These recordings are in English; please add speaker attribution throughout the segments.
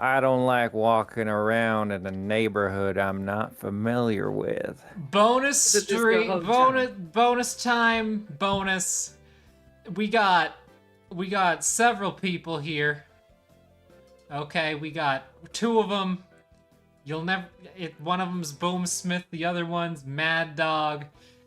Speaker 1: I don't like walking around in a neighborhood I'm not familiar with.
Speaker 2: Bonus
Speaker 3: Is it disco
Speaker 2: street,
Speaker 3: hometown?
Speaker 2: bonus time, bonus. We got, we got several people here. Okay, we got two of them. You'll never. One of them's Boomsmith, the other one's Maddawg,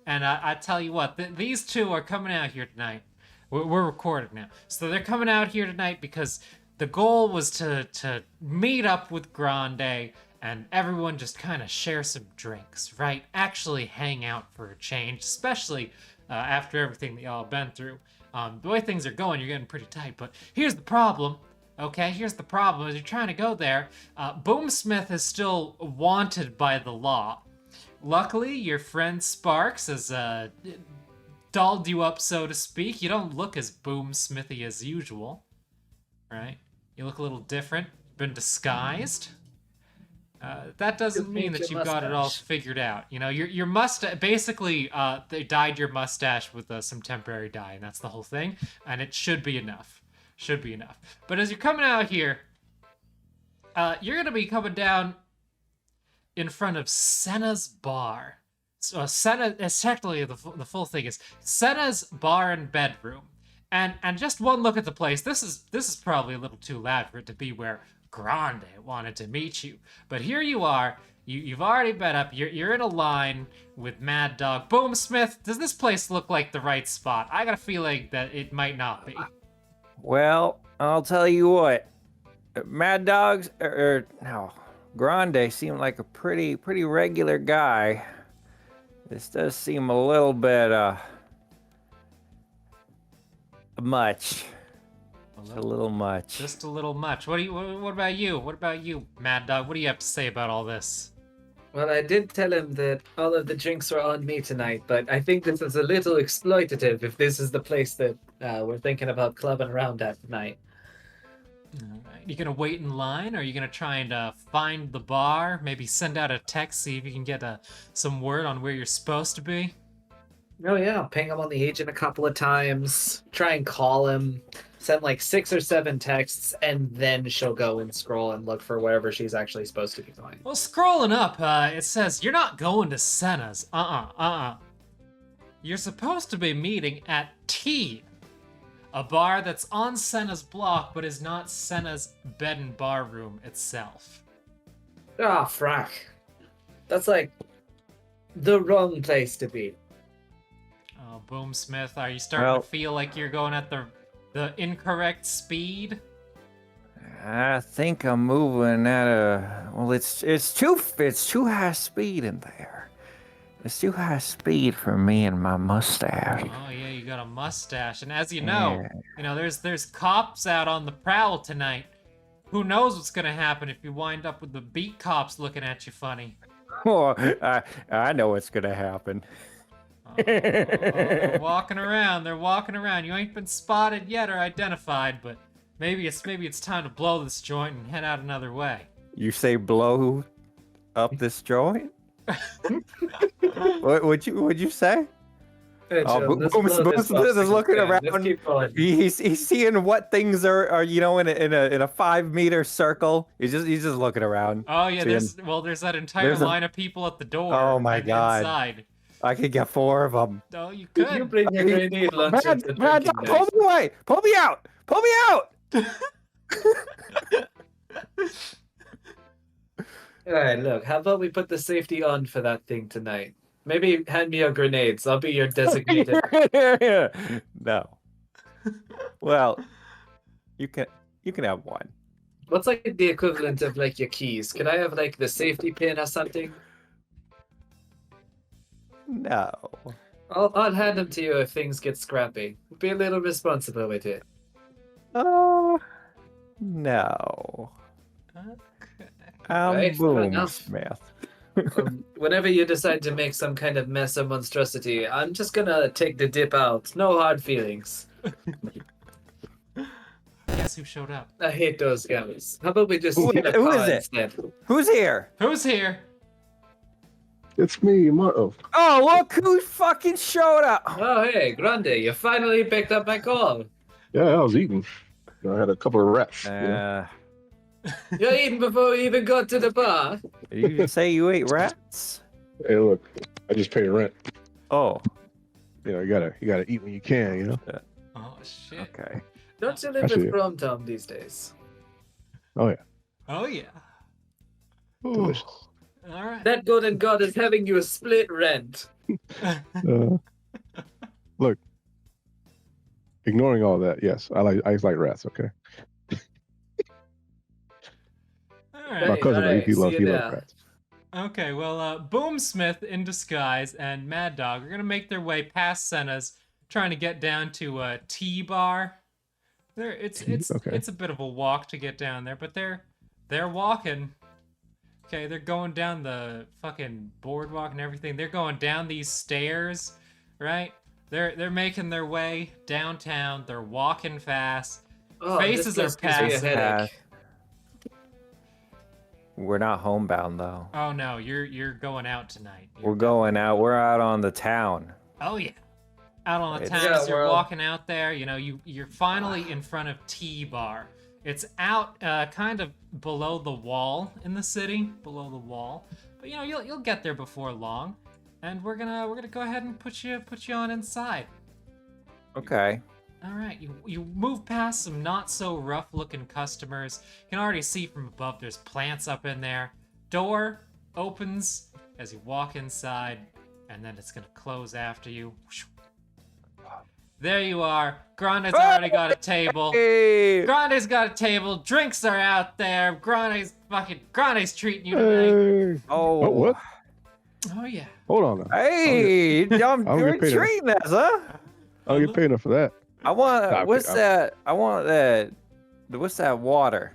Speaker 2: and I tell you what, these two are coming out here tonight. We're recording now, so they're coming out here tonight because the goal was to meet up with Grande and everyone just kind of share some drinks, right? Actually hang out for a change, especially after everything that y'all have been through. The way things are going, you're getting pretty tight. But here's the problem. Okay, here's the problem. As you're trying to go there, Boomsmith is still wanted by the law. Luckily, your friend Sparks has dolled you up, so to speak. You don't look as Boomsmithy as usual, right? You look a little different. Been disguised. That doesn't mean that you've got it all figured out. You know, your mustache. Basically, they dyed your mustache with some temporary dye, and that's the whole thing. And it should be enough. Should be enough. But as you're coming out here, you're gonna be coming down in front of Senna's bar. So Senna, technically the full thing is Senna's bar and bedroom. And just one look at the place. This is probably a little too loud for it to be where Grande wanted to meet you. But here you are. You've already met up. You're in a line with Maddawg. Boomsmith, does this place look like the right spot? I got a feeling that it might not be.
Speaker 1: Well, I'll tell you what. Maddawg's no, Grande seemed like a pretty regular guy. This does seem a little bit much. Just a little much.
Speaker 2: Just a little much. What about you? What about you, Maddawg? What do you have to say about all this?
Speaker 3: Well, I did tell him that all of the drinks were on me tonight, but I think this is a little exploitative if this is the place that we're thinking about clubbing around at tonight.
Speaker 2: Alright. You gonna wait in line, or are you gonna try and find the bar? Maybe send out a text, see if you can get some word on where you're supposed to be?
Speaker 3: Oh yeah, I'll ping him on the agent a couple of times, try and call him, send like 6 or 7 texts, and then she'll go and scroll and look for wherever she's actually supposed to be going.
Speaker 2: Well, scrolling up, it says you're not going to Senna's. You're supposed to be meeting at T, a bar that's on Senna's block, but is not Senna's bed and bar room itself.
Speaker 3: Ah, frack. That's like the wrong place to be.
Speaker 2: Oh, Boomsmith, are you starting to feel like you're going at the incorrect speed?
Speaker 1: I think I'm moving at a it's too high speed in there. It's too high speed for me and my mustache.
Speaker 2: Oh yeah, you got a mustache, and as you know, there's cops out on the prowl tonight. Who knows what's gonna happen if you wind up with the beat cops looking at you funny?
Speaker 1: Oh, I know what's gonna happen.
Speaker 2: They're walking around. They're walking around. You ain't been spotted yet or identified, but maybe it's time to blow this joint and head out another way.
Speaker 1: You say blow up this joint? What would you say?
Speaker 3: Hey, Joe,
Speaker 1: Boomsmith is looking around. He's seeing what things are in a 5-meter circle. He's just looking around.
Speaker 2: Oh yeah, there's that entire line of people at the door.
Speaker 1: Oh my god!
Speaker 2: Inside.
Speaker 1: I could get 4 of them.
Speaker 2: Oh, you could.
Speaker 3: You bring your grenade launcher to
Speaker 1: Brad, pull me away! Pull me out! Pull me out!
Speaker 3: Alright, look, how about we put the safety on for that thing tonight? Maybe hand me your grenades. I'll be your designated.
Speaker 1: No. Well, you can have one.
Speaker 3: What's like the equivalent of like your keys? Could I have like the safety pin or something?
Speaker 1: No.
Speaker 3: I'll hand them to you if things get scrappy. Be a little responsible with it.
Speaker 1: Oh, no.
Speaker 2: Okay.
Speaker 1: I'm
Speaker 3: Right, fair enough.
Speaker 1: Boomsmith.
Speaker 3: Whenever you decide to make some kind of mess or monstrosity, I'm just gonna take the dip out. No hard feelings.
Speaker 2: Guess who showed up?
Speaker 3: I hate those guys. How about we just
Speaker 1: Who
Speaker 3: hit a
Speaker 1: is
Speaker 3: car
Speaker 1: it?
Speaker 3: instead?
Speaker 1: Who's here?
Speaker 2: Who's here?
Speaker 4: It's me, Marto.
Speaker 1: Oh, look who fucking showed up.
Speaker 3: Oh, hey, Grande, you finally picked up my call.
Speaker 4: Yeah, I was eating. I had a couple of wraps.
Speaker 3: You're eating before we even got to the bar.
Speaker 1: Did you say you ate rats?
Speaker 4: Hey, look, I just paid rent.
Speaker 1: Oh,
Speaker 4: You know, you gotta eat when you can. You know.
Speaker 2: Oh shit.
Speaker 1: okay.
Speaker 3: Don't you live
Speaker 4: Actually,
Speaker 3: with Chrome Tom these days?
Speaker 4: Oh yeah.
Speaker 2: Oh yeah.
Speaker 4: Delicious.
Speaker 2: All right.
Speaker 3: That golden god is having you a split rent.
Speaker 4: Look, ignoring all that, yes, I like rats. Okay,
Speaker 2: All
Speaker 4: my
Speaker 2: right.
Speaker 4: cousin,
Speaker 3: alright,
Speaker 4: he
Speaker 3: see
Speaker 4: loves
Speaker 3: you
Speaker 4: loves
Speaker 3: there.
Speaker 4: rats.
Speaker 2: Okay, well, Boomsmith in disguise and Maddawg are gonna make their way past Senna's, trying to get down to a tea bar.
Speaker 4: Okay.
Speaker 2: It's a bit of a walk to get down there, but they're walking. Okay, they're going down the fucking boardwalk and everything. They're going down these stairs, right? They're making their way downtown. They're walking fast.
Speaker 3: Oh,
Speaker 2: Faces
Speaker 3: this
Speaker 2: are
Speaker 3: gives me a
Speaker 2: passing.
Speaker 3: headache.
Speaker 1: We're not homebound though.
Speaker 2: Oh no, you're going out tonight.
Speaker 1: We're going out. We're out on the town.
Speaker 2: Oh yeah. Out on the
Speaker 1: It's-
Speaker 2: town
Speaker 3: Yeah,
Speaker 2: as you're
Speaker 3: we're all-
Speaker 2: walking out there, you know, you're finally in front of T Bar. It's out kind of below the wall in the city, below the wall. But you know, you'll get there before long. And we're gonna go ahead and put you on inside.
Speaker 1: Okay.
Speaker 2: All right, you move past some not so rough looking customers. You can already see from above there's plants up in there. Door opens as you walk inside, and then it's gonna close after you. There you are. Grande's already got a table.
Speaker 1: Hey.
Speaker 2: Grande's got a table. Drinks are out there. Grande's treating you tonight.
Speaker 4: Hey,
Speaker 1: Oh.
Speaker 4: what?
Speaker 2: Oh yeah.
Speaker 4: Hold on. Now.
Speaker 1: Hey, I'm
Speaker 4: I don't
Speaker 1: you're
Speaker 4: get paid
Speaker 1: treating us, huh?
Speaker 4: I don't get paid enough for that.
Speaker 1: I want.
Speaker 4: Nah,
Speaker 1: what's
Speaker 4: okay,
Speaker 1: that? I want that. What's that water?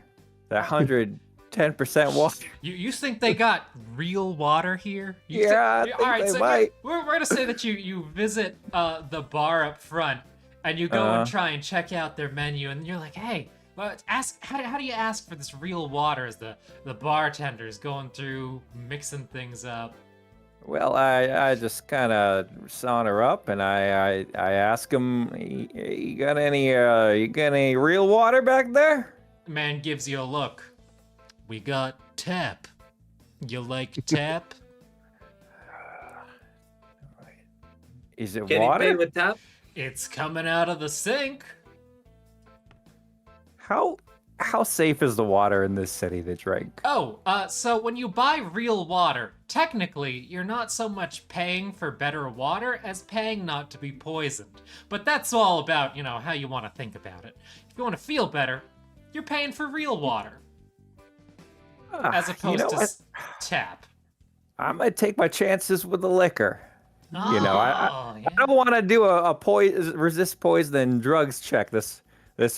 Speaker 1: That 110% water.
Speaker 2: You think they got real water here? You
Speaker 1: Yeah, I
Speaker 2: think,
Speaker 1: think they
Speaker 2: so
Speaker 1: might.
Speaker 2: we're gonna say that you visit the bar up front and you go and try and check out their menu and you're like, hey, well, ask how do you ask for this real water as the bartender's going through mixing things up?
Speaker 1: Well, I just kind of saunter up and I ask him, you got any real water back there?
Speaker 2: Man gives you a look. We got tap. You like tap?
Speaker 1: Is it
Speaker 3: Can he pay
Speaker 1: water?
Speaker 3: with tap?
Speaker 2: It's coming out of the sink.
Speaker 1: How safe is the water in this city to drink?
Speaker 2: Oh, so when you buy real water, technically, you're not so much paying for better water as paying not to be poisoned. But that's all about, you know, how you want to think about it. If you want to feel better, you're paying for real water, as opposed to
Speaker 1: what?
Speaker 2: tap.
Speaker 1: I'm gonna take my chances with the liquor. You know,
Speaker 2: Oh, yeah.
Speaker 1: I don't want to do a resist poison and drugs check this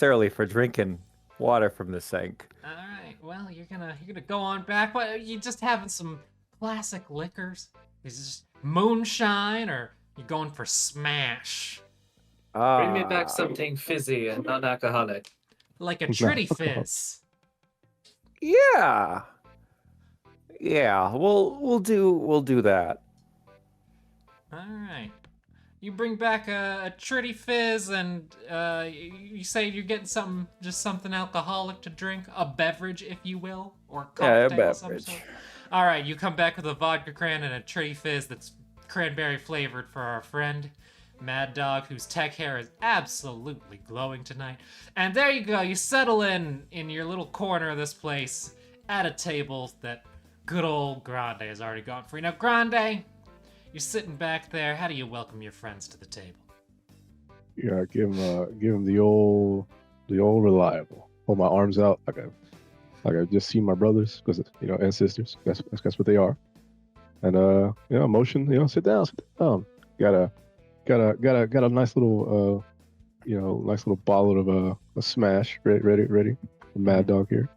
Speaker 1: early for drinking water from the sink.
Speaker 2: All right. Well, you're gonna go on back. What, you just having some classic liquors? Is it just moonshine, or you going for smash?
Speaker 3: Bring me back something fizzy and non-alcoholic.
Speaker 2: Like a Tritty Fizz.
Speaker 1: Yeah. Yeah, we'll do that.
Speaker 2: All right. You bring back a Tritty Fizz, and you say you're getting something alcoholic to drink, a beverage, if you will, or
Speaker 1: Yeah, a
Speaker 2: cocktail of some
Speaker 1: beverage.
Speaker 2: sort. All right, you come back with a vodka cran and a Tritty Fizz that's cranberry flavored for our friend Maddawg, whose tech hair is absolutely glowing tonight. And there you go. You settle in your little corner of this place at a table that good old Grande has already gone for you. Now, Grande, you're sitting back there. How do you welcome your friends to the table?
Speaker 4: Yeah, give him the old reliable. Hold my arms out like I just see my brothers because and sisters. That's what they are. And motion. Sit down. Got a nice little nice little bottle of a smash ready. From Maddawg here.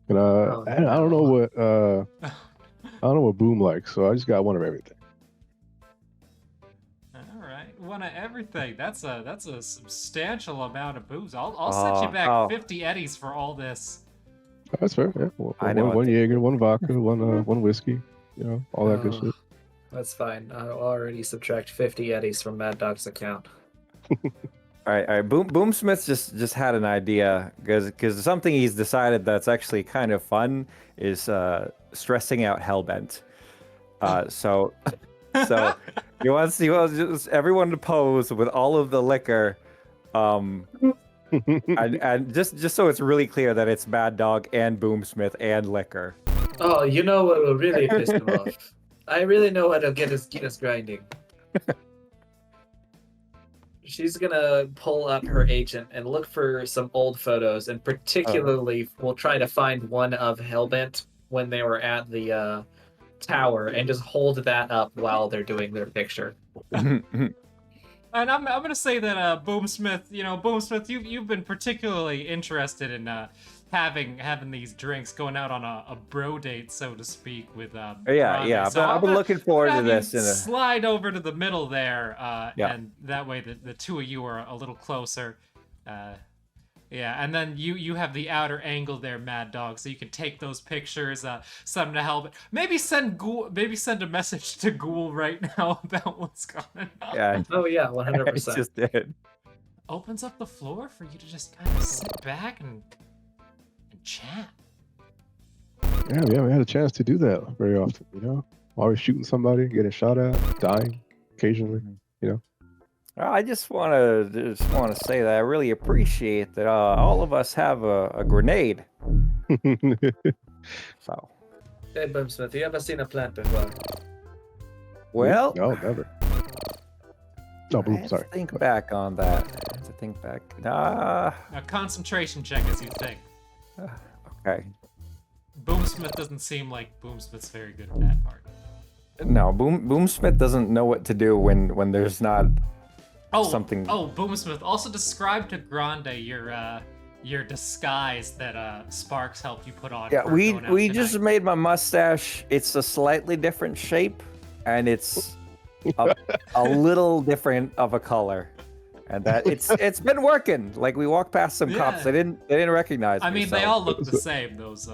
Speaker 4: And I don't know what Boom likes, so I just got one of everything.
Speaker 2: All right, one of everything. That's a substantial amount of booze. I'll set you back 50 eddies for all this.
Speaker 4: That's fair. Yeah.
Speaker 1: I know
Speaker 4: One
Speaker 1: what
Speaker 4: Jaeger, one vodka, one whiskey. All that good shit.
Speaker 3: That's fine. I'll already subtract 50 eddies from Maddawg's account.
Speaker 1: All right. Boomsmith just had an idea because something he's decided that's actually kind of fun is stressing out Hellbent. So so he wants just everyone to pose with all of the liquor, and just so it's really clear that it's Mad Dog and Boomsmith and liquor.
Speaker 3: Oh, you know what will really piss him off? I really know what will get us grinding. She's gonna pull up her agent and look for some old photos, and particularly we'll try to find one of Hellbent when they were at the tower, and just hold that up while they're doing their picture.
Speaker 2: And I'm gonna say that Boomsmith, Boomsmith, you've been particularly interested in having these drinks, going out on a bro date, so to speak, with
Speaker 1: Yeah.
Speaker 2: So
Speaker 1: I've been looking forward to this.
Speaker 2: Slide over to the middle there,
Speaker 1: Yeah.
Speaker 2: and that way the two of you are a little closer. Yeah, and then you have the outer angle there, Mad Dog, so you can take those pictures. Something to help. Maybe send a message to Ghoul right now about what's going on.
Speaker 1: Yeah.
Speaker 3: Oh yeah,
Speaker 1: I
Speaker 3: 100%.
Speaker 1: just did.
Speaker 2: Opens up the floor for you to just kind of sit back and chat.
Speaker 4: Yeah, we haven't had a chance to do that very often, you know? Always shooting somebody, getting shot at, dying occasionally, you know?
Speaker 1: I just want to say that I really appreciate that all of us have a grenade. So,
Speaker 3: Hey, Boomsmith, you ever seen a plant before?
Speaker 1: well,
Speaker 4: No, never. No,
Speaker 1: I
Speaker 4: Boom,
Speaker 1: have
Speaker 4: sorry.
Speaker 1: to think back on that. I have to think back.
Speaker 2: A concentration check as you think.
Speaker 1: Okay.
Speaker 2: Boomsmith doesn't seem like Boomsmith's very good at that part.
Speaker 1: No, Boomsmith doesn't know what to do when there's not something.
Speaker 2: Oh, Boomsmith, also describe to Grande your disguise that Sparks helped you put on.
Speaker 1: Yeah,
Speaker 2: for
Speaker 1: we
Speaker 2: going out
Speaker 1: just
Speaker 2: tonight.
Speaker 1: made my mustache. It's a slightly different shape, and it's a little different of a color, and that it's been working. Like we walked past some cops,
Speaker 2: Yeah.
Speaker 1: they didn't recognize me.
Speaker 2: I mean,
Speaker 1: so.
Speaker 2: they all look the same. Those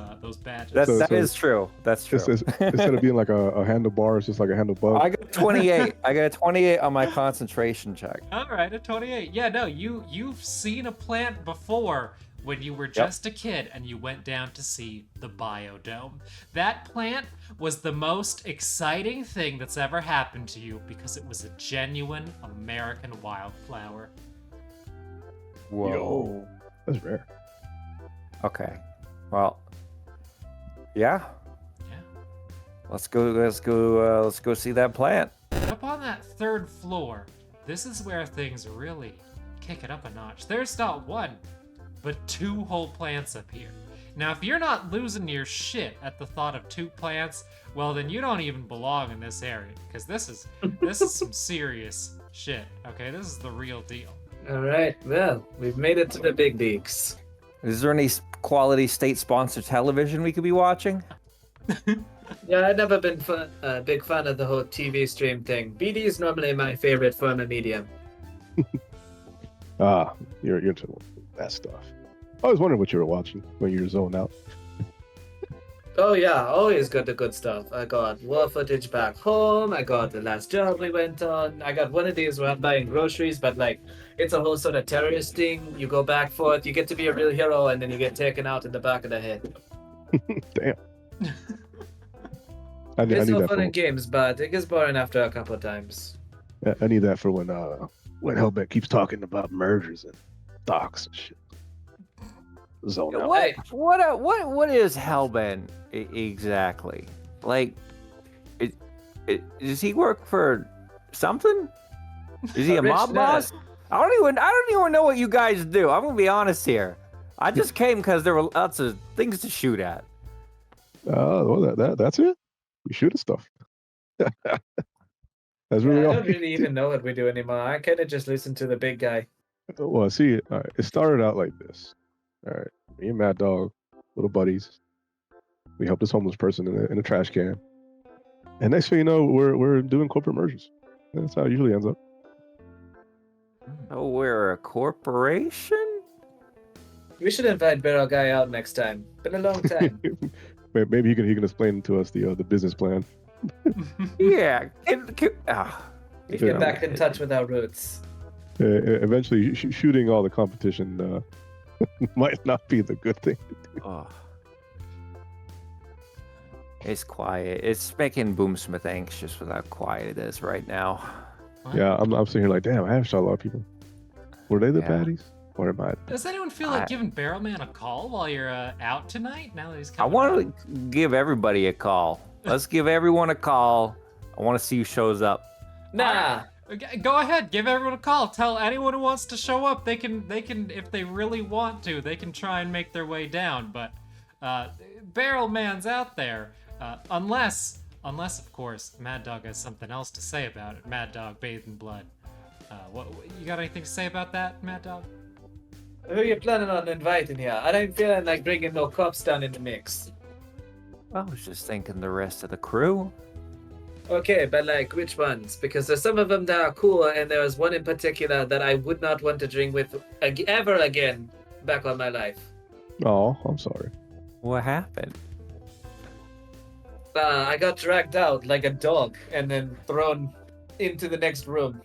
Speaker 2: badges.
Speaker 1: That is true. That's true.
Speaker 4: Instead of being like a handlebar, it's just like a handlebar.
Speaker 1: I got 28. I got a 28 on my concentration check.
Speaker 2: All right, a 28. Yeah, no, you've seen a plant before when you were just a kid and you went down to see the biodome. That plant was the most exciting thing that's ever happened to you because it was a genuine American wildflower.
Speaker 1: Whoa.
Speaker 4: Yo, that's rare.
Speaker 1: Okay. Well. Yeah.
Speaker 2: Yeah.
Speaker 1: Let's go see that plant.
Speaker 2: Up on that third floor, this is where things really kick it up a notch. There's not one, but two whole plants up here. Now, if you're not losing your shit at the thought of two plants, well, then you don't even belong in this area, because this is some serious shit. Okay, this is the real deal.
Speaker 3: All right, well, we've made it to the big leagues.
Speaker 1: Is there any quality state-sponsored television we could be watching?
Speaker 3: Yeah, I've never been a big fan of the whole TV stream thing. BD is normally my favorite form of media.
Speaker 4: You're into that stuff. I always wondered what you were watching when you were zoned out.
Speaker 3: Oh yeah, always got the good stuff. I got war footage back home. I got the last job we went on. I got one of these where I'm buying groceries, but like it's a whole sort of terrorist thing. You go back for it, you get to be a real hero, and then you get taken out in the back of the head.
Speaker 4: Damn. I need
Speaker 3: It's no
Speaker 4: that
Speaker 3: fun
Speaker 4: for,
Speaker 3: in games, but it gets boring after a couple of times.
Speaker 4: I need that for when Hellbent keeps talking about mergers and stocks and shit. Zone out.
Speaker 1: What is Hellbent exactly? Like, does he work for something? Is he a
Speaker 3: Rich
Speaker 1: mob
Speaker 3: dad.
Speaker 1: boss? I don't even know what you guys do. I'm gonna be honest here. I just came because there were lots of things to shoot at.
Speaker 4: Well, that's it. We shoot at stuff. That's really
Speaker 3: I
Speaker 4: all.
Speaker 3: don't really even know what we do anymore. I kind of just listen to the big guy.
Speaker 4: Well, see, all right, it started out like this. All right, me and Mad Dog, little buddies. We helped this homeless person in a trash can, and next thing you know, we're doing corporate mergers. That's how it usually ends up.
Speaker 1: Oh, we're a corporation?
Speaker 3: We should invite Barrel Guy out next time. Been a long time.
Speaker 4: Maybe he can explain to us the business plan.
Speaker 1: Yeah.
Speaker 3: We get back in touch with our roots.
Speaker 4: Eventually, shooting all the competition might not be the good thing to do.
Speaker 1: Oh. It's quiet. It's making Boomsmith anxious with how quiet it is right now.
Speaker 2: What?
Speaker 4: Yeah, I'm sitting here like, damn, I have shot a lot of people. Were they the
Speaker 1: Yeah.
Speaker 4: baddies? Or am I?
Speaker 2: Does anyone feel like giving Barrelman a call while you're out tonight? Now that he's
Speaker 1: I
Speaker 2: coming.
Speaker 1: want to give everybody a call. Let's give everyone a call. I want to see who shows up.
Speaker 3: Nah.
Speaker 2: Okay, go ahead, give everyone a call. Tell anyone who wants to show up. They can, if they really want to, they can try and make their way down. But Barrelman's out there, unless of course Mad Dog has something else to say about it. Mad Dog bathed in blood. What you got anything to say about that, Mad Dog?
Speaker 3: Who you planning on inviting here? I ain't feeling like bringing no cops down in the mix.
Speaker 1: I was just thinking the rest of the crew.
Speaker 3: Okay, but like which ones? Because there's some of them that are cool, and there's one in particular that I would not want to drink with ever again back on my life.
Speaker 4: Oh, I'm sorry.
Speaker 1: What happened?
Speaker 3: I got dragged out like a dog and then thrown into the next room.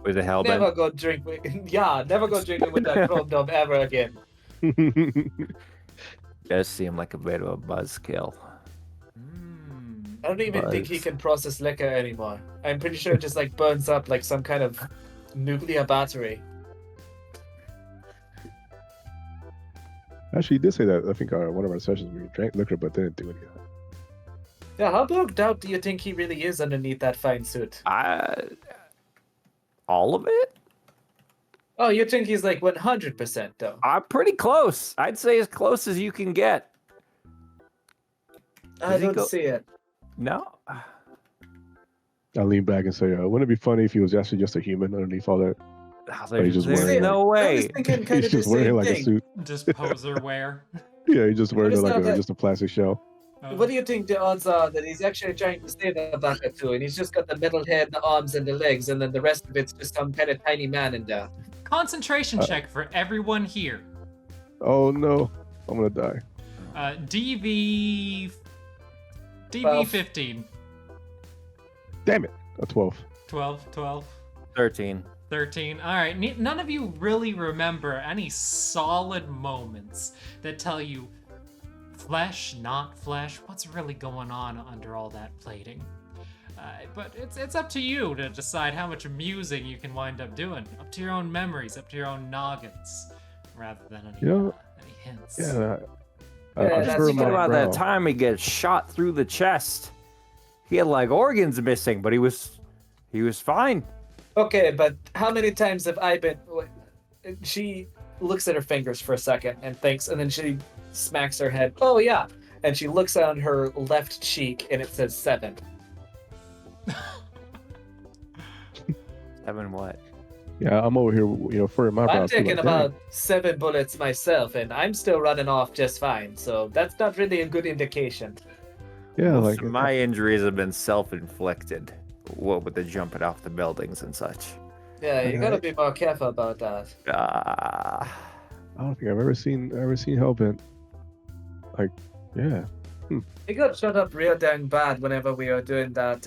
Speaker 1: With a hellbent?
Speaker 3: Never go drink with never go drinking with that chrome dome ever again.
Speaker 1: Does seem like a bit of a buzzkill.
Speaker 3: I don't even think he can process liquor anymore. I'm pretty sure it just like burns up like some kind of nuclear battery.
Speaker 4: Actually, he did say that. I think one of our sessions we drank liquor, but didn't do any of that.
Speaker 3: Yeah, how bugged out do you think he really is underneath that fine suit?
Speaker 1: All of it?
Speaker 3: Oh, you think he's like 100% though?
Speaker 1: I'm pretty close. I'd say as close as you can get.
Speaker 3: I don't see it.
Speaker 1: No.
Speaker 4: I lean back and say, wouldn't it be funny if he was actually just a human underneath all that?
Speaker 1: There's
Speaker 4: just
Speaker 1: there's
Speaker 4: wearing,
Speaker 1: no
Speaker 3: I was
Speaker 1: way.
Speaker 3: thinking kind
Speaker 4: He's
Speaker 3: of the
Speaker 4: just wearing
Speaker 3: same
Speaker 4: like a
Speaker 3: thing.
Speaker 4: suit.
Speaker 2: Just poser wear.
Speaker 4: Yeah, he's just wearing
Speaker 3: It's
Speaker 4: like
Speaker 3: not that-
Speaker 4: just a plastic shell.
Speaker 3: What do you think the odds are that he's actually trying to save a buck or two, and he's just got the middle head, the arms, and the legs, and then the rest of it's just some kind of tiny man in there?
Speaker 2: Concentration check for everyone here.
Speaker 4: Oh no, I'm gonna die.
Speaker 2: DV 15.
Speaker 4: Damn it, a 12.
Speaker 2: 12.
Speaker 1: 13.
Speaker 2: 13. All right. None of you really remember any solid moments that tell you flesh, not flesh. What's really going on under all that plating? But it's up to you to decide how much amusing you can wind up doing. Up to your own memories, up to your own noggins, rather than any hints.
Speaker 4: Yeah,
Speaker 3: Yeah,
Speaker 4: I
Speaker 3: that's
Speaker 4: furrow
Speaker 1: Thinking
Speaker 4: my
Speaker 1: about
Speaker 4: brow.
Speaker 1: that time he gets shot through the chest. He had like organs missing, but he was fine.
Speaker 3: Okay, but how many times have I been? She looks at her fingers for a second and thinks, and then she smacks her head. Oh yeah, and she looks on her left cheek, and it says 7.
Speaker 1: 7 what?
Speaker 4: Yeah, I'm over here, furrowing my brow.
Speaker 3: I'm
Speaker 4: too,
Speaker 3: taking
Speaker 4: like,
Speaker 3: about 7 bullets myself, and I'm still running off just fine. So that's not really a good indication.
Speaker 4: dang. Yeah,
Speaker 1: Most
Speaker 4: like
Speaker 1: of my injuries have been self-inflicted. What with the jumping off the buildings and such.
Speaker 3: Yeah, you gotta be more careful about that.
Speaker 1: Ah.
Speaker 4: I don't think I've ever seen Hellbent. Like, yeah.
Speaker 3: He got shut up real dang bad whenever we were doing that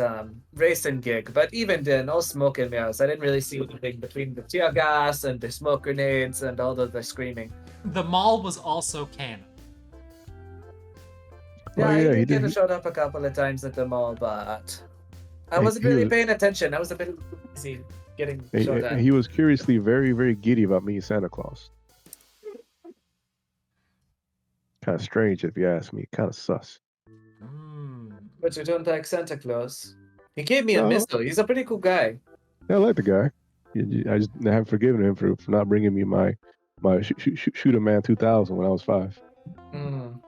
Speaker 3: racing gig. But even then, no smoke and mirrors. I didn't really see anything between the tear gas and the smoke grenades and all of the screaming.
Speaker 2: The mall was also canon.
Speaker 3: Yeah,
Speaker 4: yeah,
Speaker 3: he
Speaker 4: he
Speaker 3: did
Speaker 4: did.
Speaker 3: showed up a couple of times at the mall, but I
Speaker 4: Hey,
Speaker 3: wasn't
Speaker 4: he
Speaker 3: really
Speaker 4: was-
Speaker 3: paying attention. I was a bit busy getting shot at.
Speaker 4: He was curiously very, very giddy about meeting Santa Claus. Kind of strange, if you ask me. Kind of sus.
Speaker 3: But you don't like Santa Claus. He gave me a
Speaker 4: No.
Speaker 3: missile. He's a pretty cool guy.
Speaker 4: Yeah, I like the guy. I just haven't forgiven him for not bringing me my Shoot a Man 2000 when I was 5.
Speaker 3: Mm.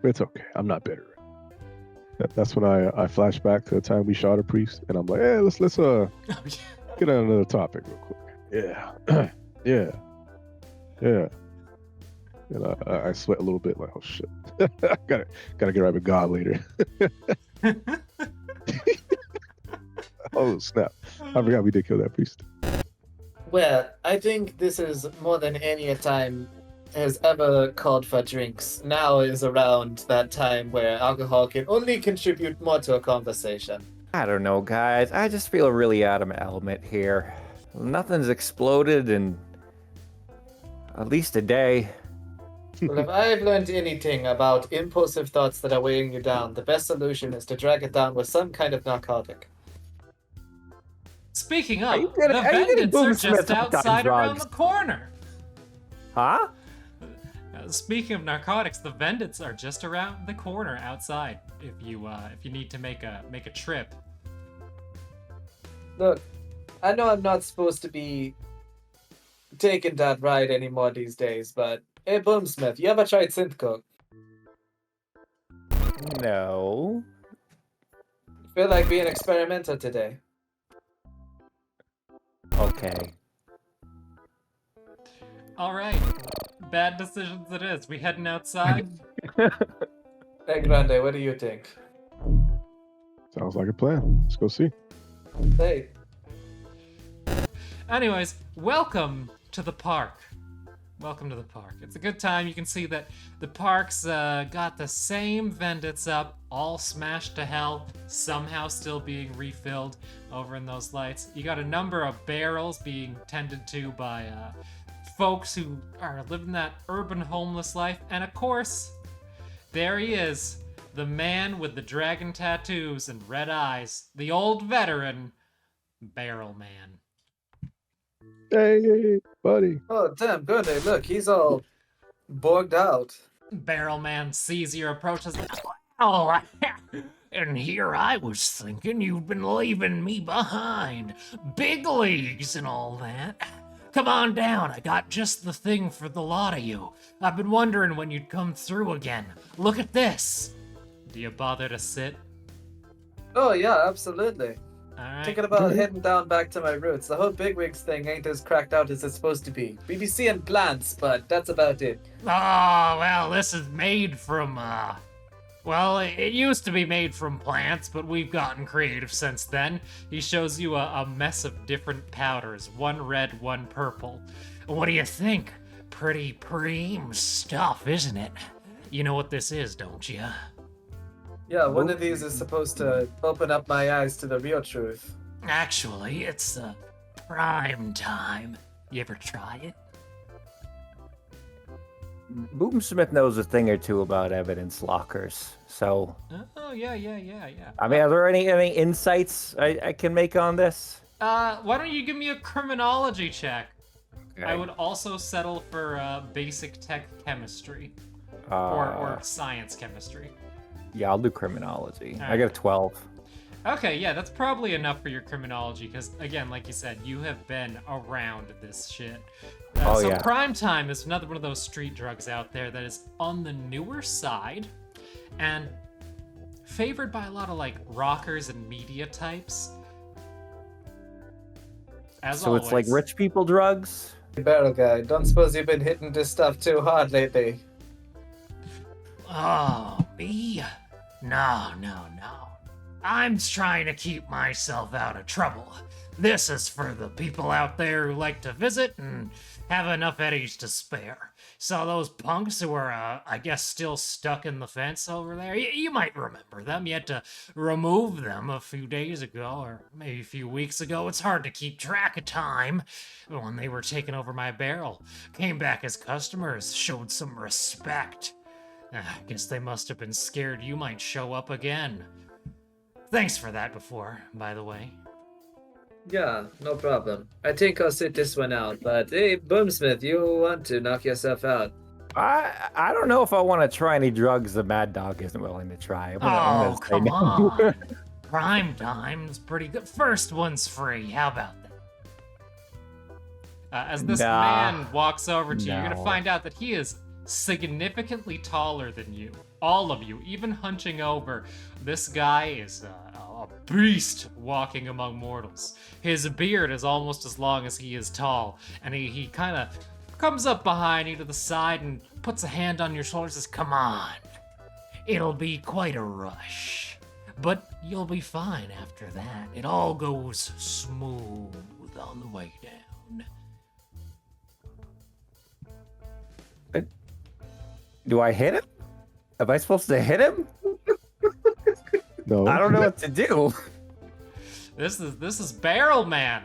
Speaker 4: It's okay. I'm not bitter. That's when I flash back to the time we shot a priest, and I'm like, hey, let's get on another topic real quick. Yeah, yeah. And I sweat a little bit, like, oh shit, gotta get right with God later. Oh snap! I forgot we did kill that priest.
Speaker 3: Well, I think this is more than any time has ever called for drinks. Now is around that time where alcohol can only contribute more to a conversation.
Speaker 1: I don't know, guys. I just feel really out of my element here. Nothing's exploded in at least a day.
Speaker 3: Well, if I've learned anything about impulsive thoughts that are weighing you down, the best solution is to drag it down with some kind of narcotic.
Speaker 2: Speaking
Speaker 1: Are
Speaker 2: of,
Speaker 1: you
Speaker 2: the
Speaker 1: getting
Speaker 2: Vendits are
Speaker 1: Boomsmith
Speaker 2: just
Speaker 1: hooked on
Speaker 2: outside around
Speaker 1: drugs?
Speaker 2: the corner.
Speaker 1: Huh?
Speaker 2: Speaking of narcotics, the Vendits are just around the corner outside. If you need to make a trip.
Speaker 3: Look, I know I'm not supposed to be taking that ride anymore these days, but hey, Boomsmith, you ever tried synth coke?
Speaker 1: No.
Speaker 3: Feel like being experimental today?
Speaker 1: Okay.
Speaker 2: All right, bad decisions it is. We heading outside?
Speaker 3: Hey, Grande, what do you think?
Speaker 4: Sounds like a plan. Let's go see.
Speaker 3: Hey,
Speaker 2: Anyways, welcome to the park. Welcome to the park. It's a good time. You can see that the park's got the same Vendits up, all smashed to hell, somehow still being refilled over in those lights. You got a number of barrels being tended to by folks who are living that urban homeless life. And of course, there he is, the man with the dragon tattoos and red eyes, the old veteran, Barrel Man.
Speaker 4: Hey, buddy.
Speaker 3: oh damn, Grande, look, he's all bogged out.
Speaker 2: Barrel Man sees your approach as oh, and here I was thinking you'd been leaving me behind. Big leagues and all that. Come on down, I got just the thing for the lot of you. I've been wondering when you'd come through again. Look at this. Do you bother to sit?
Speaker 3: Oh yeah, absolutely.
Speaker 2: Alright.
Speaker 3: Thinking about heading down back to my roots. The whole bigwigs thing ain't as cracked out as it's supposed to be. We be seeing plants, but that's about it.
Speaker 2: Oh, well, this is made from, well, it used to be made from plants, but we've gotten creative since then. He shows you a mess of different powders, one red, one purple. What do you think? Pretty preem stuff, isn't it? You know what this is, don't you?
Speaker 3: Yeah, one of these is supposed to open up my eyes to the real truth.
Speaker 2: Actually, it's, prime time. You ever try it?
Speaker 1: Boomsmith knows a thing or two about evidence lockers. So,
Speaker 2: Oh, yeah.
Speaker 1: I mean, are there any insights I can make on this?
Speaker 2: Why don't you give me a criminology check?
Speaker 1: Okay.
Speaker 2: I would also settle for basic tech chemistry
Speaker 1: Uh,
Speaker 2: or science chemistry.
Speaker 1: Yeah, I'll do criminology. I
Speaker 2: Alright.
Speaker 1: got a 12.
Speaker 2: Okay, yeah, that's probably enough for your criminology because, again, like you said, you have been around this shit.
Speaker 1: Oh,
Speaker 2: so
Speaker 1: yeah.
Speaker 2: prime time is another one of those street drugs out there that is on the newer side and favored by a lot of like rockers and media types. As
Speaker 1: So it's like
Speaker 2: always.
Speaker 1: rich people drugs?
Speaker 3: Barrel guy, don't suppose you've been hitting this stuff too hard lately.
Speaker 2: Oh, me? No. I'm trying to keep myself out of trouble. This is for the people out there who like to visit and have enough eddies to spare. So those punks who are, I guess, still stuck in the fence over there, you might remember them. You had to remove them a few days ago, or maybe a few weeks ago. It's hard to keep track of time. When they were taking over my barrel, came back as customers, showed some respect. I guess they must have been scared you might show up again. Thanks for that before, by the way.
Speaker 3: Yeah, no problem. I think I'll sit this one out, but hey, Boomsmith, you want to knock yourself out.
Speaker 1: I don't know if I want to try any drugs the Mad Dog isn't willing to try. I'm gonna
Speaker 2: Oh,
Speaker 1: say
Speaker 2: come
Speaker 1: no.
Speaker 2: on. Prime time's pretty good. First one's free. How about that? As this
Speaker 1: Nah.
Speaker 2: man walks over to you, you're
Speaker 1: No.
Speaker 2: gonna find out that he is significantly taller than you. All of you, even hunching over. This guy is a beast walking among mortals. His beard is almost as long as he is tall, and he kind of comes up behind you to the side and puts a hand on your shoulder and says, "Come on. It'll be quite a rush. But you'll be fine after that. It all goes smooth on the way down."
Speaker 1: Do I hit him? Am I supposed to hit him?
Speaker 4: No.
Speaker 1: I don't know what to do.
Speaker 2: This is Barrel Man.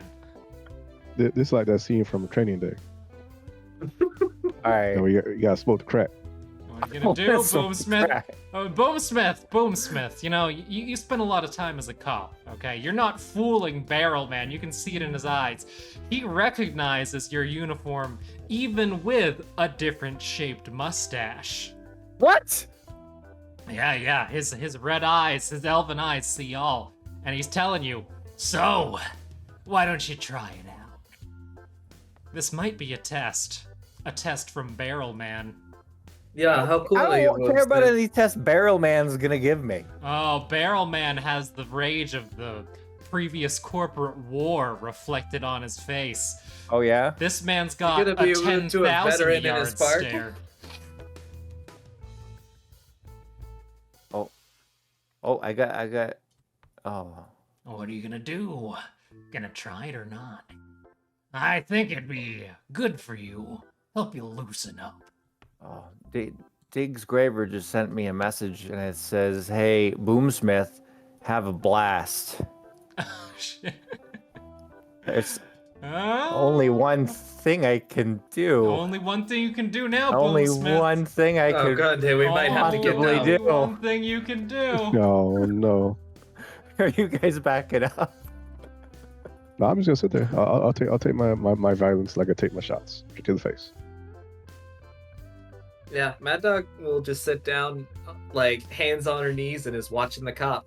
Speaker 4: This is like that scene from Training Day.
Speaker 1: All right.
Speaker 4: And you gotta smoke the crack.
Speaker 2: What are you gonna do, Boomsmith? Oh, Boomsmith. You know, you spend a lot of time as a cop, okay? You're not fooling Barrel Man. You can see it in his eyes. He recognizes your uniform, even with a different shaped mustache.
Speaker 1: What?
Speaker 2: Yeah. His red eyes, his elven eyes see all, and he's telling you. So, why don't you try it out? This might be a test from Barrel Man.
Speaker 3: Yeah, how cool
Speaker 1: I
Speaker 3: are you?
Speaker 1: don't care about
Speaker 3: Boomsmith?
Speaker 1: any test Barrel Man's gonna give me.
Speaker 2: Oh, Barrel Man has the rage of the previous corporate war reflected on his face.
Speaker 1: Oh yeah.
Speaker 2: This man's got
Speaker 3: You're
Speaker 2: a
Speaker 3: gonna be rude to a
Speaker 2: 10,000
Speaker 3: veteran in
Speaker 2: yard
Speaker 3: his park?
Speaker 2: stare.
Speaker 1: Oh, I got. Oh.
Speaker 2: What are you gonna do? Gonna try it or not? I think it'd be good for you. Help you loosen up.
Speaker 1: Oh, Diggs Graver just sent me a message and it says, "Hey, Boomsmith, have a blast."
Speaker 2: Shit.
Speaker 1: There's
Speaker 2: Oh,
Speaker 1: only one thing I can do.
Speaker 2: only one thing you can do now,
Speaker 1: Only
Speaker 2: Boomsmith.
Speaker 1: one thing I
Speaker 3: Oh
Speaker 1: could
Speaker 3: god, damn, we might have to get
Speaker 1: Possibly
Speaker 3: down.
Speaker 1: do.
Speaker 2: One thing you can do.
Speaker 4: No.
Speaker 1: Are you guys backing up?
Speaker 4: No, I'm just gonna sit there. I'll take my violence like I take my shots to the face.
Speaker 3: Yeah, Mad Dog will just sit down, like hands on her knees, and is watching the cop.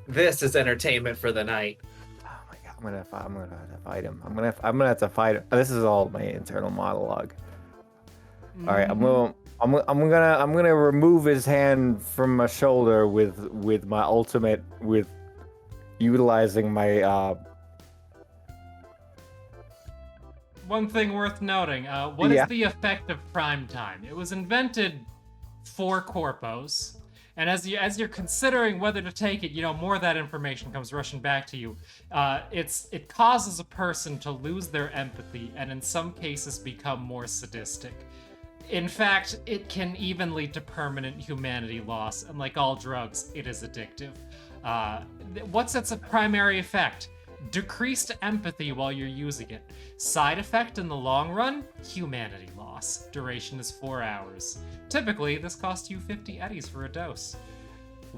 Speaker 3: This is entertainment for the night.
Speaker 1: Oh my god, I'm gonna have to fight him. I'm gonna have to fight him. This is all my internal monologue. All right, I'm gonna remove his hand from my shoulder with my ultimate, with utilizing my
Speaker 2: One thing worth noting, what is
Speaker 1: Yeah.
Speaker 2: the effect of prime time? It was invented for corpos, and as you're considering whether to take it, you know, more of that information comes rushing back to you. It causes a person to lose their empathy, and in some cases become more sadistic. In fact, it can even lead to permanent humanity loss, and like all drugs, it is addictive. What's its primary effect? Decreased empathy while you're using it. Side effect in the long run? Humanity loss. Duration is 4 hours. Typically, this costs you 50 eddies for a dose.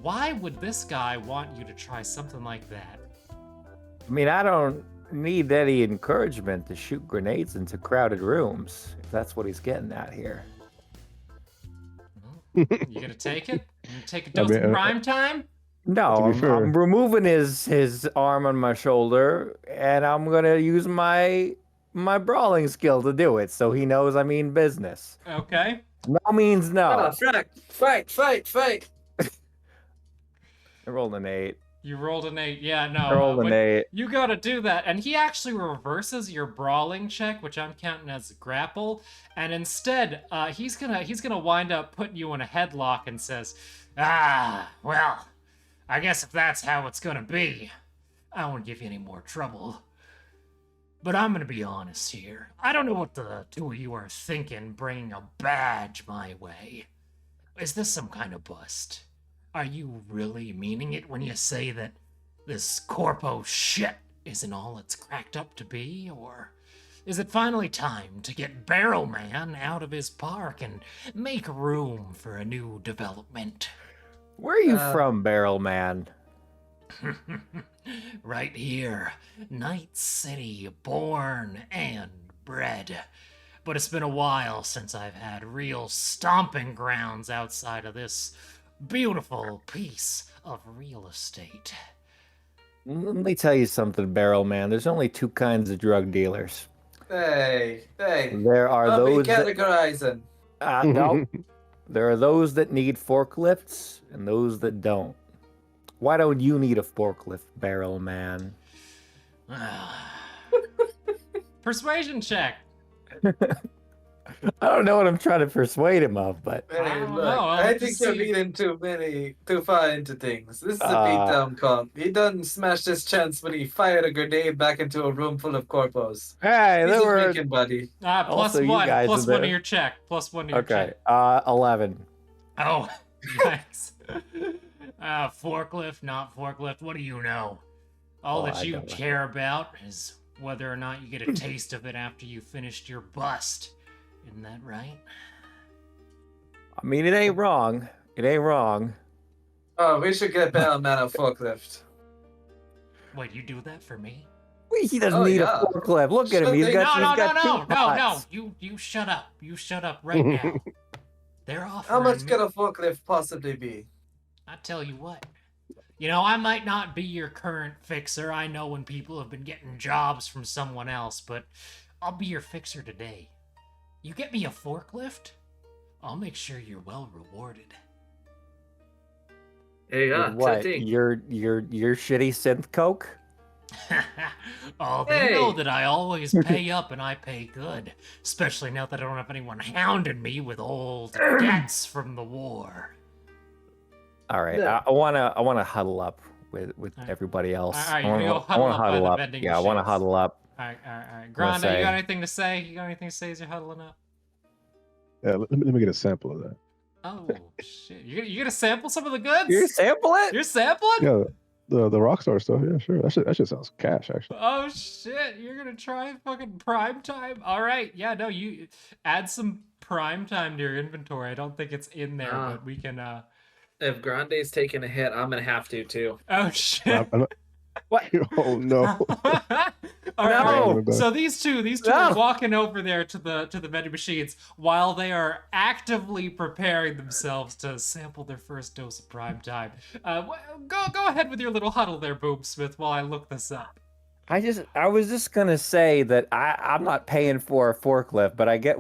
Speaker 2: Why would this guy want you to try something like that?
Speaker 1: I mean, I don't need any encouragement to shoot grenades into crowded rooms, if that's what he's getting at here.
Speaker 2: You gonna take it? You gonna take a dose of prime time?
Speaker 1: No,
Speaker 4: To be fair-
Speaker 1: I'm removing his arm on my shoulder, and I'm gonna use my brawling skill to do it, so he knows I mean business.
Speaker 2: Okay.
Speaker 1: No means no.
Speaker 3: Oh, fight!
Speaker 1: I rolled an 8.
Speaker 2: You rolled an 8. Yeah, no.
Speaker 1: I rolled an
Speaker 2: when-
Speaker 1: 8.
Speaker 2: You gotta do that, and he actually reverses your brawling check, which I'm counting as grapple, and instead, he's gonna wind up putting you in a headlock and says, well, I guess if that's how it's gonna be, I won't give you any more trouble. But I'm gonna be honest here. I don't know what the two of you are thinking bringing a badge my way. Is this some kind of bust? Are you really meaning it when you say that this corpo shit isn't all it's cracked up to be? Or is it finally time to get Barrel Man out of his park and make room for a new development?
Speaker 1: Where are you from, Barrel Man?
Speaker 2: Right here, Night City, born and bred. But it's been a while since I've had real stomping grounds outside of this beautiful piece of real estate.
Speaker 1: Let me tell you something, Barrel Man. There's only 2 kinds of drug dealers.
Speaker 3: Hey,
Speaker 1: There are
Speaker 3: don't be
Speaker 1: those that,
Speaker 3: categorizing.
Speaker 1: no, there are those that need forklifts and those that don't. Why don't you need a forklift, Barrel Man?
Speaker 2: Persuasion check.
Speaker 1: I don't know what I'm trying to persuade him of, but
Speaker 3: Hey,
Speaker 2: I don't
Speaker 3: look,
Speaker 2: know, I'll
Speaker 3: I
Speaker 2: have to
Speaker 3: think you're
Speaker 2: see.
Speaker 3: reading too far into things. This is a beatdown cop. He done smashed his chance when he fired a grenade back into a room full of corpos.
Speaker 1: hey,
Speaker 3: He's
Speaker 1: there
Speaker 3: just
Speaker 1: were
Speaker 3: making buddy.
Speaker 2: Plus
Speaker 1: Also, you
Speaker 2: one.
Speaker 1: guys
Speaker 2: Plus
Speaker 1: are
Speaker 2: one
Speaker 1: there.
Speaker 2: of your check. Plus one of your
Speaker 1: okay.
Speaker 2: check.
Speaker 1: 11.
Speaker 2: Oh, nice. Forklift, not forklift. What do you know? All
Speaker 1: Oh,
Speaker 2: that
Speaker 1: I
Speaker 2: you
Speaker 1: don't know.
Speaker 2: care about is whether or not you get a taste of it after you finished your bust. Isn't that right?
Speaker 1: I mean, it ain't wrong. It ain't wrong.
Speaker 3: Oh, we should get Bell Man a forklift.
Speaker 2: Wait, you do that for me?
Speaker 1: He doesn't
Speaker 3: Oh,
Speaker 1: need
Speaker 3: yeah.
Speaker 1: a forklift. Look at him. He's
Speaker 3: Should
Speaker 1: got,
Speaker 2: No,
Speaker 1: he's got two
Speaker 2: no.
Speaker 1: pots.
Speaker 2: You shut up. You shut up right now. They're offering
Speaker 3: How much
Speaker 2: me-
Speaker 3: could a forklift possibly be?
Speaker 2: I tell you what. You know, I might not be your current fixer. I know when people have been getting jobs from someone else, but I'll be your fixer today. You get me a forklift, I'll make sure you're well rewarded.
Speaker 3: Hey, yeah,
Speaker 1: What?
Speaker 3: today.
Speaker 1: Your shitty synth coke?
Speaker 2: Oh, they know
Speaker 3: Hey.
Speaker 2: that I always pay up and I pay good. Especially now that I don't have anyone hounding me with old debts from the war.
Speaker 1: All right.
Speaker 3: Yeah.
Speaker 1: I wanna huddle up with
Speaker 2: Alright.
Speaker 1: everybody else.
Speaker 2: Alright,
Speaker 1: I
Speaker 2: you're
Speaker 1: wanna,
Speaker 2: gonna go
Speaker 1: I wanna
Speaker 2: huddle up by
Speaker 1: huddle
Speaker 2: the
Speaker 1: up.
Speaker 2: vending
Speaker 1: Yeah, I wanna
Speaker 2: machines.
Speaker 1: huddle up.
Speaker 2: Alright. Grande, you
Speaker 1: say-
Speaker 2: got anything to say? You got anything to say as you're huddling up?
Speaker 4: Yeah, let me get a sample of that.
Speaker 2: Oh, shit. You gonna sample some of the goods?
Speaker 1: You sample it?
Speaker 2: You're sampling?
Speaker 4: Yeah, the Rockstar stuff. Yeah, sure. That shit sounds cash actually.
Speaker 2: Oh shit, you're gonna try fucking prime time? Alright, yeah, no, you add some prime time to your inventory. I don't think it's in there,
Speaker 3: Ah.
Speaker 2: but we can
Speaker 3: If Grande's taking a hit, I'm gonna have to too.
Speaker 2: Oh shit.
Speaker 4: I'm not-
Speaker 1: What?
Speaker 4: Oh no.
Speaker 2: Alright,
Speaker 1: No.
Speaker 2: so these two
Speaker 1: No.
Speaker 2: are walking over there to the vending machines while they are actively preparing themselves to sample their first dose of prime time. Go ahead with your little huddle there, Boomsmith, while I look this up.
Speaker 1: I was just gonna say that I'm not paying for a forklift, but I bet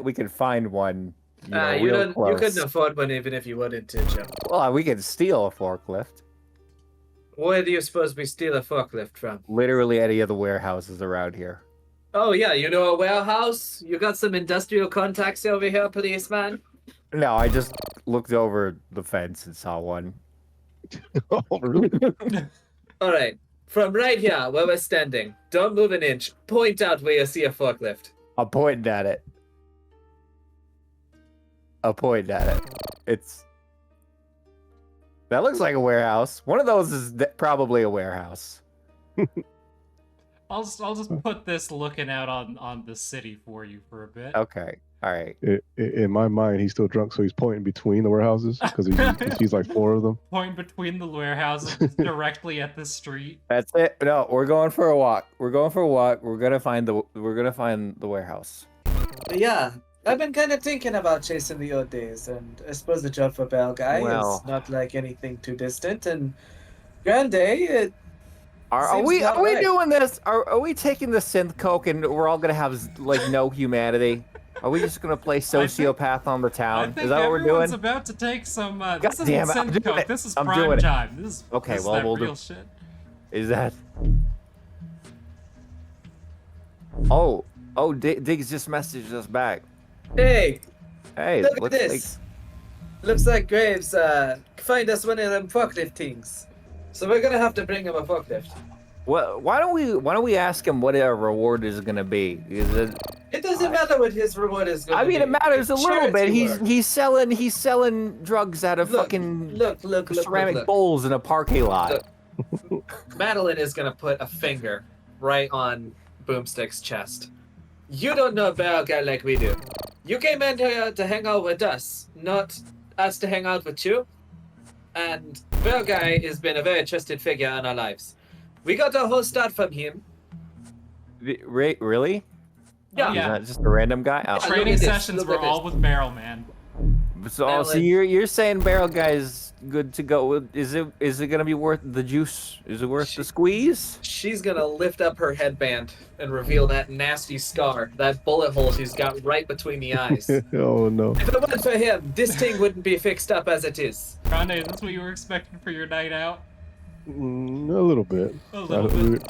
Speaker 1: we could find one. You know,
Speaker 3: You
Speaker 1: real
Speaker 3: don't.
Speaker 1: close.
Speaker 3: You couldn't afford one even if you wanted to, Jim.
Speaker 1: Well, we could steal a forklift.
Speaker 3: Where do you suppose we steal a forklift from?
Speaker 1: Literally any of the warehouses around here.
Speaker 3: Oh yeah, you know a warehouse? You got some industrial contacts over here, policeman?
Speaker 1: No, I just looked over the fence and saw one.
Speaker 4: Oh, really?
Speaker 3: Alright. From right here, where we're standing, don't move an inch. Point out where you see a forklift.
Speaker 1: I'm pointing at it. It's that looks like a warehouse. One of those is probably a warehouse.
Speaker 2: I'll just put this looking out on the city for you for a bit.
Speaker 1: Okay, all right.
Speaker 4: In my mind, he's still drunk, so he's pointing between the warehouses because he sees like 4 of them.
Speaker 2: Point between the warehouses directly at the street.
Speaker 1: That's it. No, we're going for a walk. We're gonna find the warehouse.
Speaker 3: But yeah, I've been kind of thinking about chasing the old days, and I suppose the job for Bell guy
Speaker 1: Well.
Speaker 3: is not like anything too distant. And Grande, it
Speaker 1: Are
Speaker 3: Seems
Speaker 1: we
Speaker 3: about
Speaker 1: are we
Speaker 3: right.
Speaker 1: doing this? Are we taking the synth coke and we're all gonna have like no humanity? Are we just gonna play sociopath on the
Speaker 2: I
Speaker 1: town?
Speaker 2: think
Speaker 1: Is that what we're
Speaker 2: everyone's
Speaker 1: doing?
Speaker 2: about to take some.
Speaker 1: God
Speaker 2: This isn't
Speaker 1: damn it, I'm
Speaker 2: synth
Speaker 1: doing
Speaker 2: coke.
Speaker 1: it.
Speaker 2: This is
Speaker 1: I'm
Speaker 2: prime
Speaker 1: doing it.
Speaker 2: time. This is
Speaker 1: Okay,
Speaker 2: this is
Speaker 1: well,
Speaker 2: that
Speaker 1: we'll do-
Speaker 2: real shit.
Speaker 1: Is that? Oh, Diggs just messaged us back.
Speaker 3: hey,
Speaker 1: Hey,
Speaker 3: look at
Speaker 1: looks
Speaker 3: this. Looks like Graves find us one of them forklift things. So we're gonna have to bring him a forklift.
Speaker 1: Well, why don't we ask him what our reward is gonna be? Is it?
Speaker 3: It doesn't matter what his reward is gonna
Speaker 1: I mean,
Speaker 3: be.
Speaker 1: it matters a
Speaker 3: It's
Speaker 1: little bit.
Speaker 3: charity work.
Speaker 1: He's selling drugs out of
Speaker 3: Look,
Speaker 1: fucking
Speaker 3: look,
Speaker 1: ceramic bowls in a parking lot.
Speaker 3: Look. Madeline is gonna put a finger right on Boomstick's chest. You don't know about a guy like we do. You came in here to hang out with us, not us to hang out with you. And Bear Guy has been a very trusted figure in our lives. We got our whole start from him.
Speaker 1: Really?
Speaker 3: Yeah.
Speaker 1: He's not just a random guy. Oh.
Speaker 3: look
Speaker 2: Training
Speaker 3: at this,
Speaker 2: sessions
Speaker 3: look
Speaker 2: were
Speaker 3: at
Speaker 2: all
Speaker 3: this.
Speaker 2: with Barrel Man.
Speaker 1: So
Speaker 3: Madeline.
Speaker 1: you're saying Barrel Guy's good to go? Is it gonna be worth the juice? Is it worth the squeeze?
Speaker 3: She's gonna lift up her headband and reveal that nasty scar, that bullet hole she's got right between the eyes. If
Speaker 4: Oh no.
Speaker 3: it weren't for him, this thing wouldn't be fixed up as it is.
Speaker 2: Grande, is this what you were expecting for your night out?
Speaker 4: A little bit.
Speaker 2: A little bit.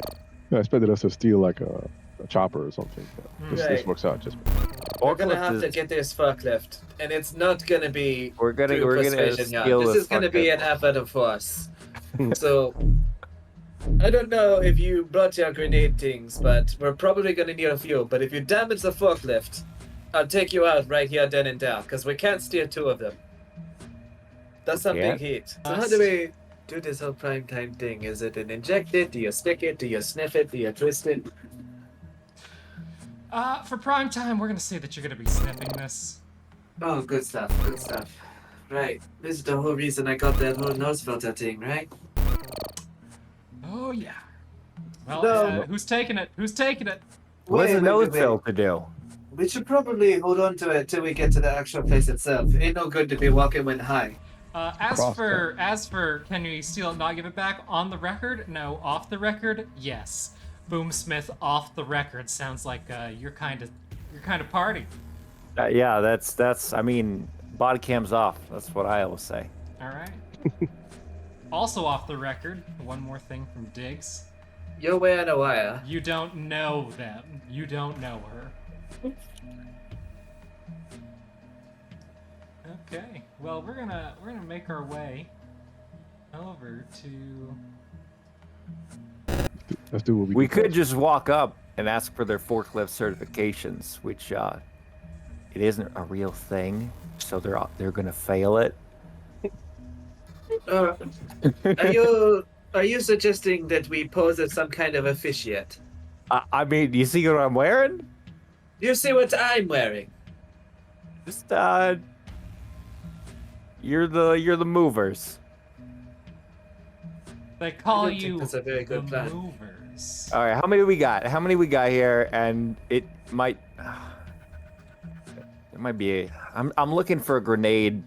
Speaker 4: I expected us to steal like a chopper or something. But this
Speaker 3: Right.
Speaker 4: works out just.
Speaker 3: We're gonna have to
Speaker 1: is-
Speaker 3: get this forklift, and it's not gonna be
Speaker 1: We're gonna
Speaker 3: through persuasion. Yeah,
Speaker 1: steal
Speaker 3: this is gonna be an effort of us. So, I don't know if you brought your grenade things, but we're probably gonna need a few. But if you damage the forklift, I'll take you out right here, then and there, because we can't steal 2 of them. That's some
Speaker 1: Yeah.
Speaker 3: big heat. So how do do this whole prime time thing? Is it an inject it? Do you stick it? Do you sniff it? Do you twist it?
Speaker 2: For prime time, we're gonna say that you're gonna be sniffing this.
Speaker 3: Oh, good stuff, good stuff. Right, this is the whole reason I got that whole nose filter thing, right?
Speaker 2: Oh yeah. Well,
Speaker 3: No.
Speaker 2: who's taking it? Who's taking it?
Speaker 1: What's a nose
Speaker 3: wait.
Speaker 1: filter do?
Speaker 3: We should probably hold on to it till we get to the actual place itself. Ain't no good to be walking when high.
Speaker 2: As for can you steal it, not give it back? On the record, no. Off the record, yes. Boomsmith off the record sounds like your kind of party.
Speaker 1: Yeah, that's. I mean, body cam's off. That's what I always say.
Speaker 2: All right. Also off the record, one more thing from Diggs.
Speaker 3: You're wearing a wire.
Speaker 2: You don't know them. You don't know her. Okay. Well, we're gonna make our way over to.
Speaker 4: Let's do what
Speaker 1: We
Speaker 4: can
Speaker 1: could just walk up and ask for their forklift certifications, which it isn't a real thing, so they're gonna fail it.
Speaker 3: Are you suggesting that we pose as some kind of officiate?
Speaker 1: I mean, do you see what I'm wearing?
Speaker 3: You see what I'm wearing?
Speaker 1: Just you're the movers.
Speaker 2: They call
Speaker 3: I don't think
Speaker 2: you
Speaker 3: that's a very good
Speaker 2: the
Speaker 3: plan.
Speaker 2: movers.
Speaker 1: All right, how many we got? How many we got here? And it might be. I'm looking for a grenade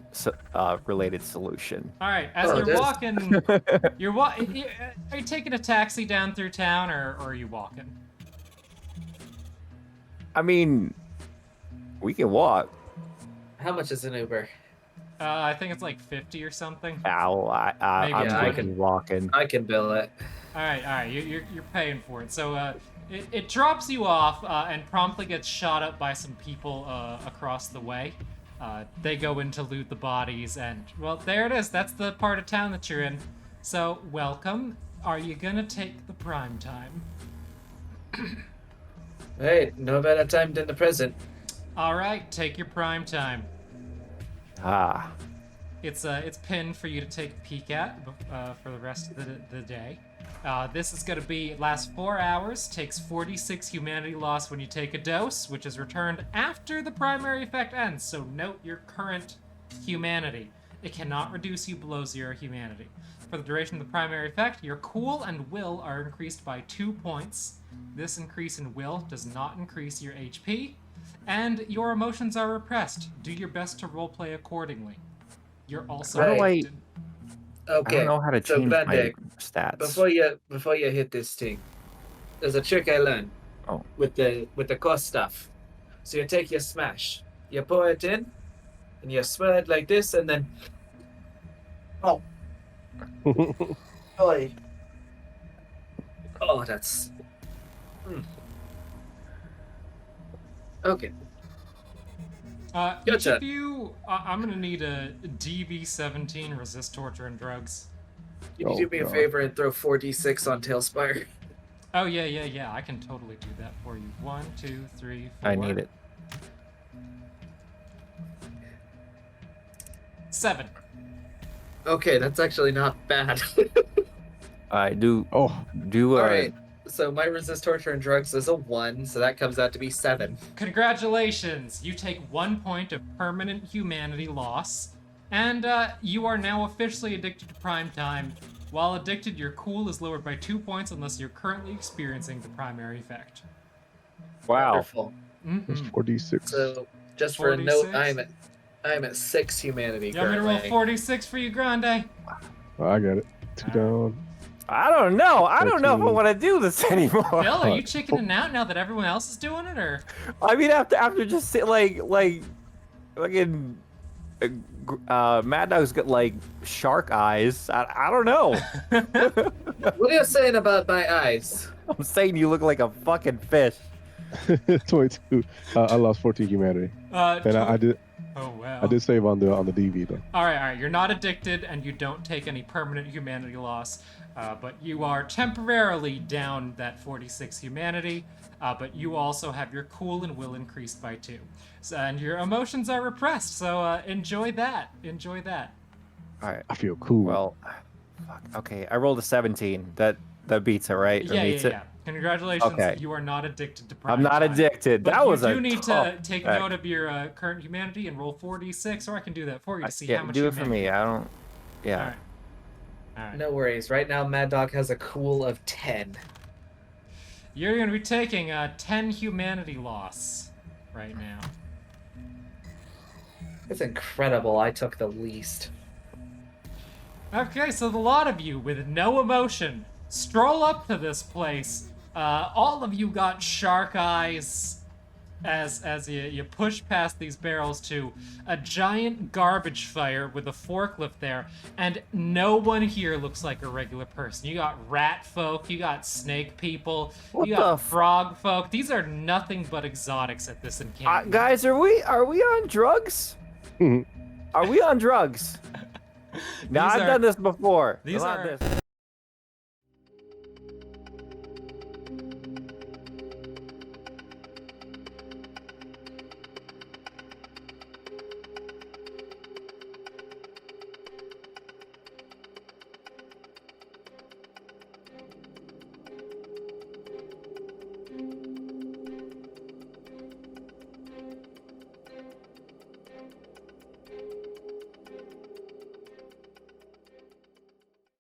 Speaker 1: related solution.
Speaker 2: All right. As
Speaker 3: Oh,
Speaker 2: you're
Speaker 3: there's-
Speaker 2: walking, are you taking a taxi down through town, or are you walking?
Speaker 1: I mean, we can walk.
Speaker 3: How much is an Uber?
Speaker 2: I think it's like 50 or something.
Speaker 1: Ow,
Speaker 2: Maybe
Speaker 1: I'm
Speaker 2: I
Speaker 1: looking walking.
Speaker 3: I can bill it.
Speaker 2: All right. You're paying for it. So it drops you off and promptly gets shot up by some people across the way. They go in to loot the bodies, and well, there it is. That's the part of town that you're in. So welcome. Are you gonna take the prime time?
Speaker 3: Hey, no better time than the present.
Speaker 2: All right, take your prime time.
Speaker 1: Ah,
Speaker 2: It's pinned for you to take a peek at for the rest of the day. This is going to be last 4 hours, takes 46 humanity loss when you take a dose, which is returned after the primary effect ends. So note your current humanity. It cannot reduce you below 0 humanity. For the duration of the primary effect, your cool and will are increased by 2 points. This increase in will does not increase your HP, and your emotions are repressed. Do your best to roleplay accordingly. You're also
Speaker 1: How do I-
Speaker 2: addicted.
Speaker 1: I
Speaker 3: Okay.
Speaker 1: don't know how to
Speaker 3: so
Speaker 1: change my
Speaker 3: Grande,
Speaker 1: stats.
Speaker 3: before you hit this thing, there's a trick I learned.
Speaker 1: Oh.
Speaker 3: With the cost stuff. So you take your smash, you pour it in, and you swirl it like this, and then. Oh. Oi. Oh, that's. Okay.
Speaker 2: Each
Speaker 3: Gotcha.
Speaker 2: of you, I'm gonna need a DV17 resist torture and drugs.
Speaker 3: Can you
Speaker 4: Oh,
Speaker 3: do me a
Speaker 4: God.
Speaker 3: favor and throw 4d6 on Tailspire?
Speaker 2: Oh yeah. I can totally do that for you. 1, 2, 3, 4.
Speaker 1: I need it.
Speaker 2: 7.
Speaker 3: Okay, that's actually not bad.
Speaker 1: I do.
Speaker 4: Oh,
Speaker 1: Do
Speaker 3: Alright, so my resist torture and drugs is a 1, so that comes out to be 7.
Speaker 2: Congratulations! You take 1 point of permanent humanity loss, and you are now officially addicted to prime time. While addicted, your cool is lowered by 2 points unless you're currently experiencing the primary effect.
Speaker 1: Wow.
Speaker 3: Wonderful.
Speaker 4: it's
Speaker 2: Mm-hmm.
Speaker 4: 4d6.
Speaker 3: So, just for a note,
Speaker 2: 46?
Speaker 3: I'm at 6 humanity
Speaker 2: You want me to
Speaker 3: currently.
Speaker 2: roll 46 for you, Grande?
Speaker 4: Oh, I got it. 2 down.
Speaker 1: I don't know. I don't know if I
Speaker 4: 13.
Speaker 1: want to do this anymore.
Speaker 2: Bill, are you chickening out now that everyone else is doing it, or?
Speaker 1: I mean, after just fucking Mad Dog's got like shark eyes. I don't know.
Speaker 3: What are you saying about my eyes?
Speaker 1: I'm saying you look like a fucking fish.
Speaker 4: 22. I lost 14 humanity, and I did
Speaker 2: Oh wow.
Speaker 4: I did save on the DV though.
Speaker 2: All right. You're not addicted, and you don't take any permanent humanity loss, but you are temporarily down that 46 humanity. But you also have your cool and will increased by 2, so, and your emotions are repressed. So enjoy that. Enjoy that.
Speaker 1: All right.
Speaker 4: I feel cool.
Speaker 1: Well, Fuck. Okay, I rolled a 17. That beats it, right? Or
Speaker 2: Yeah,
Speaker 1: meets
Speaker 2: yeah,
Speaker 1: it?
Speaker 2: yeah. Congratulations,
Speaker 1: Okay.
Speaker 2: you are not addicted to prime
Speaker 1: I'm not
Speaker 2: time.
Speaker 1: addicted.
Speaker 2: But
Speaker 1: That was
Speaker 2: you
Speaker 1: a
Speaker 2: do need
Speaker 1: tough
Speaker 2: to take
Speaker 1: check.
Speaker 2: note of your current humanity and roll 4d6, or I can do that for you to see
Speaker 1: Yeah,
Speaker 2: how much
Speaker 1: do it for
Speaker 2: humanity.
Speaker 1: me. I don't. Yeah.
Speaker 2: All right. All right.
Speaker 3: No worries. Right now, Mad Dog has a cool of 10.
Speaker 2: You're going to be taking a 10 humanity loss right now.
Speaker 3: It's incredible. I took the least.
Speaker 2: Okay, so the lot of you with no emotion stroll up to this place. All of you got shark eyes as you push past these barrels to a giant garbage fire with a forklift there, and no one here looks like a regular person. You got rat folk, you got snake people,
Speaker 1: What
Speaker 2: you got
Speaker 1: the
Speaker 2: frog folk. These are nothing but exotics at this encampment.
Speaker 1: Guys, are we on drugs? Are we on drugs? No,
Speaker 2: These
Speaker 1: I've
Speaker 2: are-
Speaker 1: done this before.
Speaker 2: these
Speaker 1: Not
Speaker 2: are-
Speaker 1: this.